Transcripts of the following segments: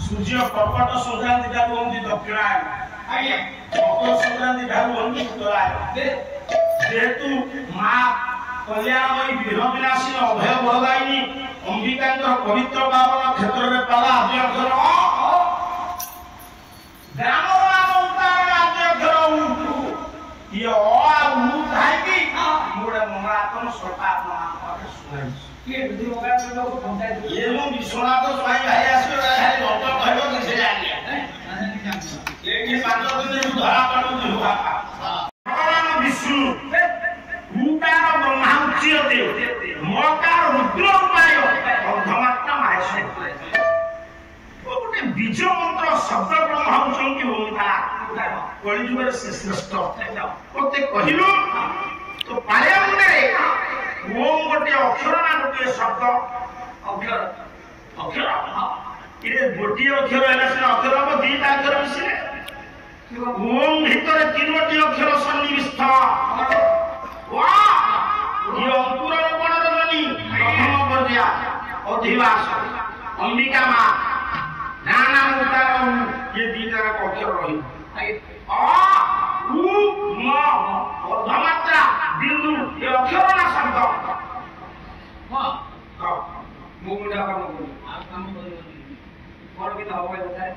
सूर्य कपट संक्रांति ठारू हमें दक्षिणायन मकर संक्रांति ठारू हमें उत्तरायण जेहेतु माँ कल्याणमयी विघ्न विनाशिनी अभय बरदायिनी अंबिका पवित्र पावन क्षेत्र में पाला आद्य अक्षर ग्राम नाम उतार आद्य अक्षर ये मोड़े मंगलात्म सर्पात्मा ये विश्वनाथ स्वामी भाई आसो डॉक्टर कहबो किसे जानी ये पांच दिन धरा पड़ो भगवान विष्णु रूपार ब्रह्मा उच्यते मकार रुद्र उपाय अर्धमात्रा माहेश गोटे बीज मंत्र शब्द ब्रह्मा होचंती ओंकार कलिजुगर से श्रेष्ठ मते कहिलु तो पाया मुंडे ओम गोटे अक्षर ना गोटे शब्द अक्षर अक्षर ये गोटे अक्षर है ना अक्षर हम दीटा अक्षर मिसले ओम भीतर तीनोटी अक्षर सन्निविष्ट वाह ये अंकुर रोपण रजनी प्रथम पर्या अधिवास अंबिका मां नाना उतार ये दीटा अक्षर रही आ उ म अर्धमात्रा बिंदु ये अक्षर ना शब्द हां मुमुडा का मुमुडा आप काम करो और भी तो होगा बताए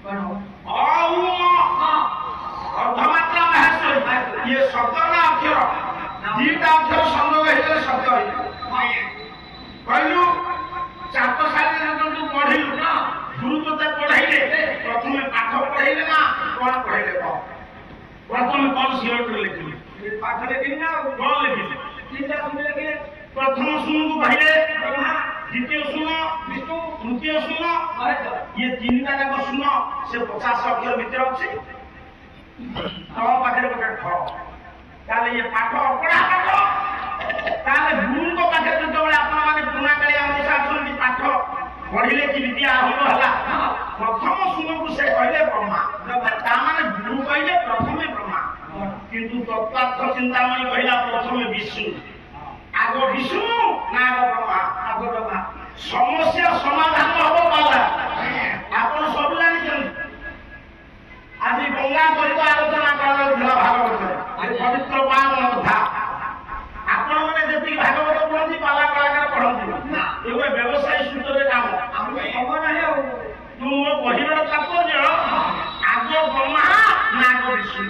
कौन हो आ उ म अर्धमात्रा महस ये शब्द ना अक्षर दीटा अक्षर संयोग हेले शब्द है कहलु छात्र शाली जो पढ़िलु ना गुरु तोते पढ़ाइले प्रथम पाठ पढ़ाइले ना कौन पढ़ाइले कह प्रथम कौन सिलेक्ट लिखिले पाठ लिखिले ना कौन लिखिले तीनटा सुन लिखिले प्रथम सुन को पढ़ाइले ब्रह्मा द्वितीय सुन विष्णु तृतीय सुन ये तीनटा जाक सुन से 50 अक्षर भीतर अछि तो पाठरे गोटे ठ ताले ये पाठ अपना पाठ ताले गुरु को पाठे जो आपन माने पुना काली अनुसार सुन पाठ पढ़िले कि विद्या आरंभ हला प्रथम सुन को से कहले ब्रह्मा ता माने गुरु कहले प्रथमे ब्रह्मा किंतु तत्वार्थ चिंतामणि कहला प्रथमे समस्या समाधान हम पाला आप सब जानी आज गंगा सहित आलोचना करा भागवत पवित्र पावन कथा आपण मैंने जी भागवत पढ़ती पाला कलाकार पढ़ती ये व्यवसाय सूत्र काम तुम कहर तात्पर्य आग ब्रह्मा नाग विष्णु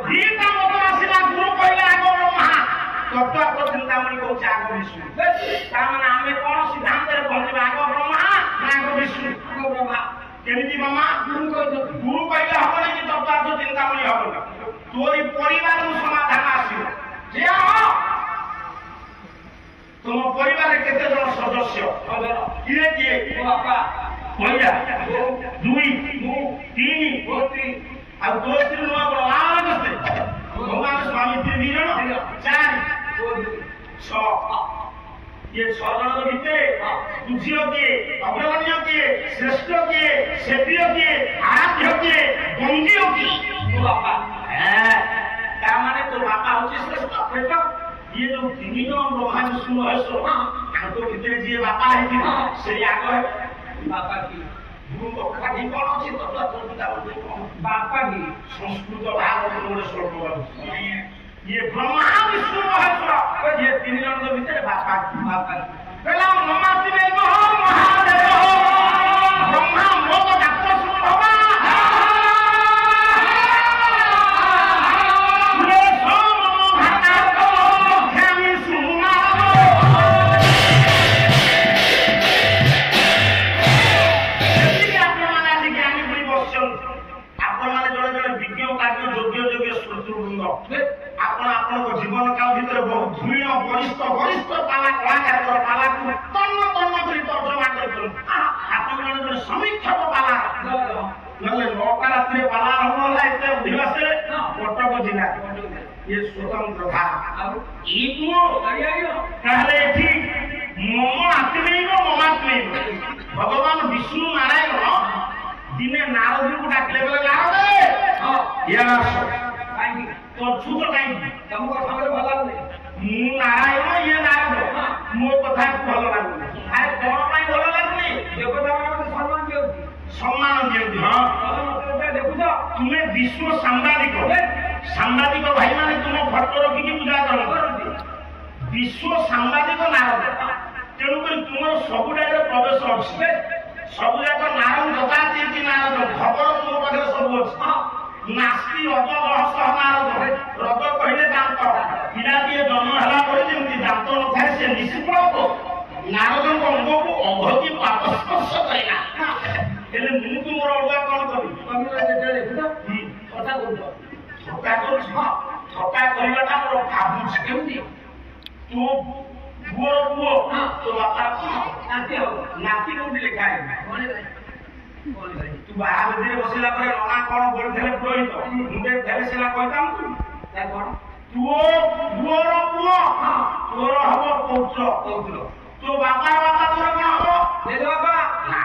दीटा मत आसला गुरु कहले आग ब्रह्मा तत्व चिंतामणि कौच आग विष्णु तार आम कौन सिद्धांत पहुंचा आग ब्रह्मा नाग विष्णु ब्रह्मा केमिति ब्रह्मा गुरु कहले हम कि तत्व चिंतामणि हम तोरी परिवार समाधान आसो तुम परिवार केते जन सदस्य किए किए बापा भैया दुई तीन ଆଉ ଦୋ ସ୍ତ୍ରୀ ନୂଆ ବଡ ଭଗବାନ ସ୍ୱାମୀ ସ୍ତ୍ରୀ 2 ଜଣ 4 6 ये 6 ଜଣଙ୍କ ଭିତରେ ଝିଅ କିଏ ଅଗ୍ରଗଣ୍ୟ କିଏ ଶ୍ରେଷ୍ଠ କିଏ ସେବୀୟ କିଏ ଆରାଧ୍ୟ କିଏ ବନ୍ଦୀୟ କିଏ ତୋ ବାପା ତା ମାନେ ତୋ ବାପା ହଉଛି ଶ୍ରେଷ୍ଠ ये जो 3 ଜଣ ବ୍ରହ୍ମା ବିଷ୍ଣୁ ମହେଶ୍ୱର ତାଙ୍କ ଭିତରେ ଯିଏ ବାପା ହେଇଥିବ ସେଇ ଆଗ बापा की गुरु कथा ठीक कौन अछि तत्व चिंता बापा की संस्कृत भाव मोर श्लोक ये ब्रह्मा विष्णु महेश्वर ये 3 जन के भीतर बापा पहला नमाति में महादेव ब्रह्मा लोक डाक्टर संभवा जीवन काल भीतर बहुत धुईण वरिष्ठ वरिष्ठ पाला कलाकार पाला को तन्न तन्न करी तर्जमा कर समीक्षक पाला नले नौका रात्रि पाला होला एते अधिवासी कटक जिला ये स्वतंत्र था ई तू कहले थी मम आत्मैव ममात्मैव भगवान विष्णु नारायण दिने नारद को डाकले बोले नारद या तो छूट नहीं तुमको समझ भला नहीं नारायण ये नारद मो कथा भल लागुनी आरे कोन पई भल लागुनी देवता माने सम्मान दियंती हां देखुछ तुमे विश्व सांबादिक भाई माने तुम फोटो रखी की पूजा करती विश्व सांबादिक नारद तेणु कर तुम सब जाय प्रवेश अछि सब जाक नारद दताती की नारद खबर तुम पाखे सब अछि नास्ति रज रहस्य नारद रज कहले दांत पिला दिए जन्म हला पर जेमति दांत न थाए से निष्फल नारद को अंग को अघति पाप स्पर्श करेना हेले मु तू मोर अलगा कोन करी तुम जेते देखुदा कथा कहू छटा करबाटा मोर भाबु केमति तू बुओर बुओ तो बापा नाती को लिखा है तू बाहर धीरे बसिला पर नना कोन बोलथले पुरोहित मुंडे धरे सेना कहताम तू कोन तू बुओर बुओ तोर हबो पौत्र तो बापा तोर कोन हबो दे दे बापा ना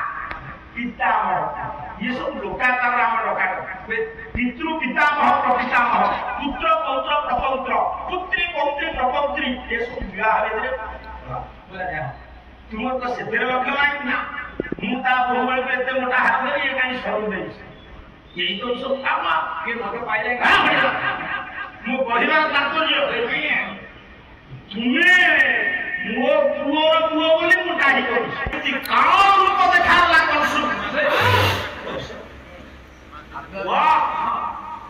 पितामह ये सब लोकाचार राम लोका पितृ पितामह प्रपितामह पुत्र पौत्र प्रपौत्र पुत्री पौत्री प्रपौत्री ये सब विवाह हेले बोला जा तुम तो सेतेर लक्ष्य नहीं ना मुता बहुबल पे इतने मोटा हाथ में ये कहीं सरू नहीं यही तो सब काम के मगे पाइले का मो परिवार तात्पर्य तुम्हें मो पुओर पुओ बोली मोटा ही करी काम रूप देखाला करसु वाह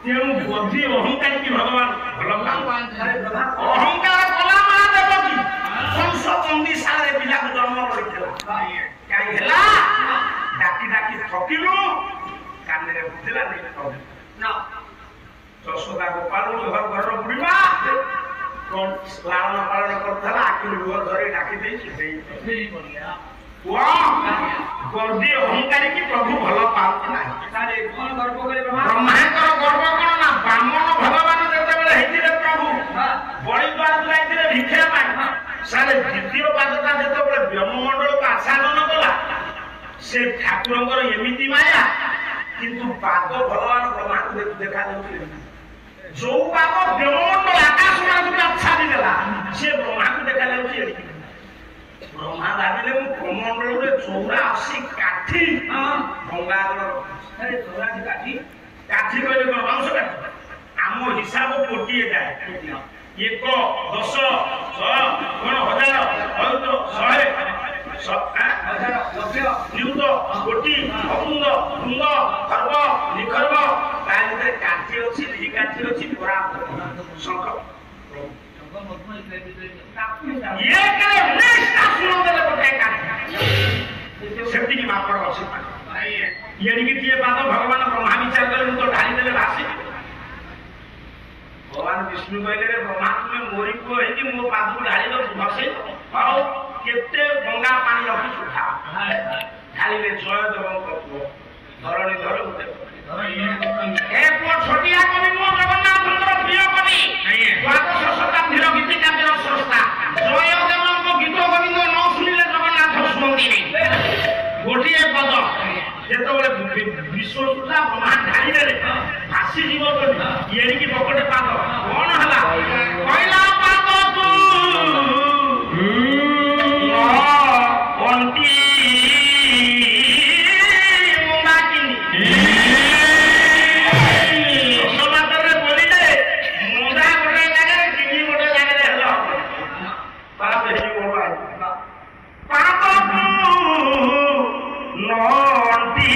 तेनु बुद्धि अहंकार की भगवान भल काम अहंकार कला महादेव की कंस बंदी सारे पिला को जन्म करथिला काई हला डाकी डाकी थकिलु काने रे बुझला नहीं ना यशोदा गोपाल घर घर बुढ़ीमा कौन लालन पालन करथला आखिर लुह धरे डाकी देई बढ़िया वाह गर्दी अहंकारी की प्रभु भल पाउत नाही सारे कोन गर्व करे ब्रह्मांकर गर्व कोन ना ब्राह्मण भगवान जेते बेले हेतिले प्रभु बड़ी द्वार लाइथिले भिक्षा पाई सारे द्वितीय पादता जेते बेले ब्रह्ममंडल को आसादन कला से ठाकुरंकर एमिति माया किंतु पाद भगवान ब्रह्मा को देखा दउथिले जो पाद ब्रह्ममंडल आकाश मान को अच्छा दिला से ब्रह्मा को देखा दउथि ब्रह्मा भाविले मु कमंडल रे 84 काठी भंगा अरे 84 काठी काठी कहले कोन बाउंस काठी आम हिसाब कोटिए जाए 1 10 100 कोन हजार बहुत 100 नियुत कोटी अपुंग पुंग खर्व निखर्व ताले काठी अछि दी काठी अछि पूरा शंख ये के नेक्स्ट सुनो देले कोटे काठी सेफ्टी की मापर अछि ये निके दिए बात भगवान ब्रह्मा विचार करे तो ढाली देले भासी भगवान विष्णु कहले रे ब्रह्मा तुमे मोरी को है कि मो पादु ढाली दो भसे आओ केते गंगा पानी रखी सुखा ढाली ले जय देव को धरणी धर उते ए को छोटिया कवि मो जगन्नाथ चंद्र प्रिय कवि द्वादश शताब्दीर गीतिकार संस्था जय देव को गीत गोविंद न सुनिले जगन्नाथ सुनती नहीं गोटिए पद जेतबले विश्व सुधा ब्रह्मा ढाली देले भासी जीव बोली एड़ी की पकड़े पाद कोन हला पहिला पाद तू कोंटी मुंडाकिनी समातरे बोलिले मुंडा गोटे जागे किनी गोटे जागे हेलो पाप हेई बोलवा पाप नोंटी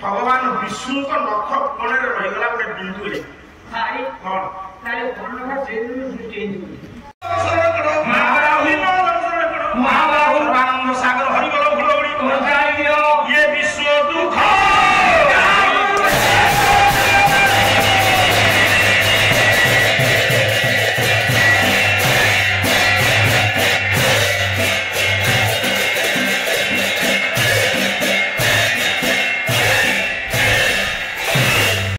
भगवान विष्णु को नख कोणे रे रही गला गोटे बिंदु रे भाई कोन ताले कोन का जेनु सृष्टि महाभारत